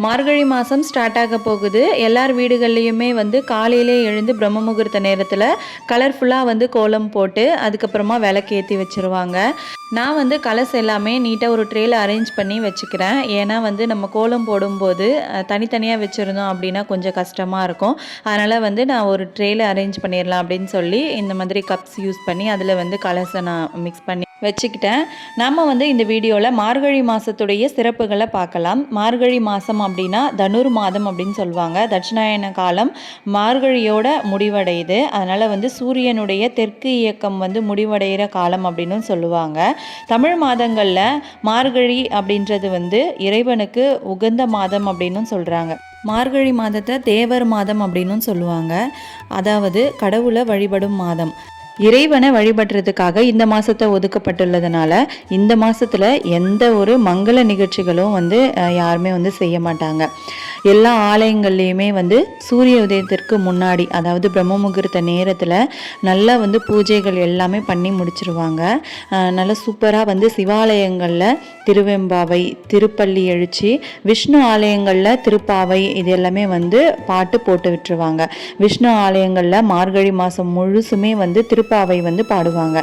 மார்கழி மாதம் ஸ்டார்ட் ஆக போகுது. எல்லார் வீடுகள்லையுமே வந்து காலையிலே எழுந்து பிரம்ம முகூர்த்த நேரத்தில் கலர்ஃபுல்லாக வந்து கோலம் போட்டு அதுக்கப்புறமா விளக்கேற்றி வச்சுருவாங்க. நான் வந்து கலர்ஸ் எல்லாமே நீட்டாக ஒரு ட்ரேயில் அரேஞ்ச் பண்ணி வச்சுக்கிறேன். ஏன்னா வந்து நம்ம கோலம் போடும்போது தனித்தனியாக வச்சுருந்தோம் அப்படின்னா கொஞ்சம் கஷ்டமாக இருக்கும். அதனால் வந்து நான் ஒரு ட்ரேயில் அரேஞ்ச் பண்ணிடலாம் அப்படின்னு சொல்லி இந்த மாதிரி கப்ஸ் யூஸ் பண்ணி அதில் வந்து கலர்ஸை நான் மிக்ஸ் பண்ணி வச்சுக்கிட்டேன். நம்ம வந்து இந்த வீடியோவில் மார்கழி மாதத்துடைய சிறப்புகளை பார்க்கலாம். மார்கழி மாதம் அப்படின்னா தனுர் மாதம் அப்படின்னு சொல்லுவாங்க. தட்சிணாயன காலம் மார்கழியோட முடிவடையுது. அதனால் வந்து சூரியனுடைய தெற்கு இயக்கம் வந்து முடிவடைகிற காலம் அப்படின்னு சொல்லுவாங்க. தமிழ் மாதங்களில் மார்கழி அப்படின்றது வந்து இறைவனுக்கு உகந்த மாதம் அப்படின்னு சொல்கிறாங்க. மார்கழி மாதத்தை தேவர் மாதம் அப்படின்னு சொல்லுவாங்க. அதாவது கடவுளை வழிபடும் மாதம். இறைவனை வழிபடுறதுக்காக இந்த மாதத்தை ஒதுக்கப்பட்டுள்ளதுனால இந்த மாதத்தில் எந்த ஒரு மங்கள நிகழ்ச்சிகளும் வந்து யாருமே வந்து செய்ய மாட்டாங்க. எல்லா ஆலயங்கள்லேயுமே வந்து சூரிய உதயத்திற்கு முன்னாடி, அதாவது பிரம்ம முகூர்த்த நேரத்தில் நல்லா வந்து பூஜைகள் எல்லாமே பண்ணி முடிச்சிருவாங்க. நல்லா சூப்பராக வந்து சிவாலயங்களில் திருவெம்பாவை, திருப்பள்ளி எழுச்சி, விஷ்ணு ஆலயங்களில் திருப்பாவை இது எல்லாமே வந்து பாட்டு போட்டு விட்டுருவாங்க. விஷ்ணு ஆலயங்களில் மார்கழி மாதம் முழுசுமே வந்து திருப்பாவை வந்து பாடுவாங்க.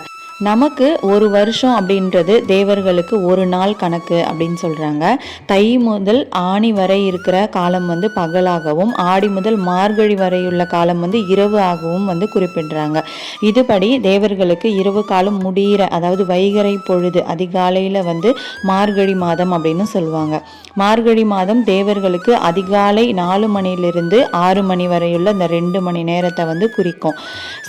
நமக்கு ஒரு வருஷம் அப்படின்றது தேவர்களுக்கு ஒரு நாள் கணக்கு அப்படின்னு சொல்கிறாங்க. தை முதல் ஆணி வரை இருக்கிற காலம் வந்து பகலாகவும், ஆடி முதல் மார்கழி வரையுள்ள காலம் வந்து இரவு ஆகவும் வந்து குறிப்பிடுறாங்க. இதுபடி தேவர்களுக்கு இரவு காலம் முடிகிற, அதாவது வைகறை பொழுது அதிகாலையில் வந்து மார்கழி மாதம் அப்படின்னு சொல்லுவாங்க. மார்கழி மாதம் தேவர்களுக்கு அதிகாலை 4 மணிலிருந்து 6 மணி வரையுள்ள இந்த 2 மணி நேரத்தை வந்து குறிக்கும்.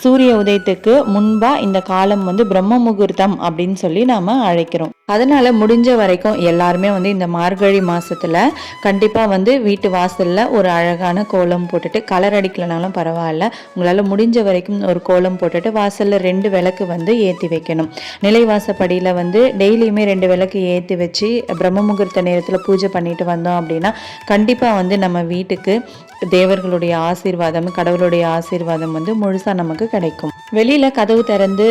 சூரிய உதயத்துக்கு முன்பாக இந்த காலம் வந்து பிரம்ம முகூர்த்தம் அப்படின்னு சொல்லி நாம் அழைக்கிறோம். அதனால் முடிஞ்ச வரைக்கும் எல்லாருமே வந்து இந்த மார்கழி மாதத்தில் கண்டிப்பாக வந்து வீட்டு வாசலில் ஒரு அழகான கோலம் போட்டுட்டு, கலர் அடிக்கலனாலும் பரவாயில்ல, உங்களால் முடிஞ்ச வரைக்கும் ஒரு கோலம் போட்டுட்டு வாசலில் 2 விளக்கு வந்து ஏற்றி வைக்கணும். நிலைவாசப்படியில் வந்து டெய்லியுமே 2 விளக்கு ஏற்றி வச்சு பிரம்ம முகூர்த்த நேரத்தில் பூஜை பண்ணிட்டு வந்தோம் அப்படின்னா கண்டிப்பாக வந்து நம்ம வீட்டுக்கு தேவர்களுடைய ஆசீர்வாதம், கடவுளுடைய ஆசீர்வாதம் வந்து முழுசாக நமக்கு கிடைக்கும். வெளியில் கதவு திறந்து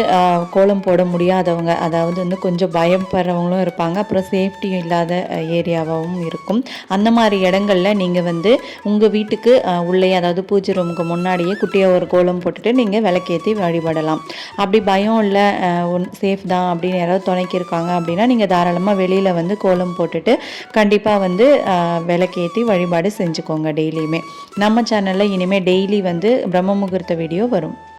கோலம் போட முடியாதவங்க, அதாவது வந்து கொஞ்சம் பயப்படுறவங்களும் இருப்பாங்க, அப்புறம் சேஃப்டி இல்லாத ஏரியாவும் இருக்கும். அந்த மாதிரி இடங்களில் நீங்கள் வந்து உங்கள் வீட்டுக்கு உள்ளே, அதாவது பூஜை ரூமுக்கு முன்னாடியே குட்டியாக ஒரு கோலம் போட்டுட்டு நீங்கள் விளக்கேற்றி வழிபடலாம். அப்படி பயம் இல்லை, சேஃப் தான் அப்படின்னு யாராவது துணைக்கி இருக்காங்க அப்படின்னா நீங்கள் தாராளமாக வெளியில் வந்து கோலம் போட்டுட்டு கண்டிப்பாக வந்து விளக்கேற்றி வழிபாடு செஞ்சுக்கோங்க டெய்லியுமே. நம்ம சேனலில் இனிமேல் டெய்லி வந்து பிரம்ம முகூர்த்த வீடியோ வரும்.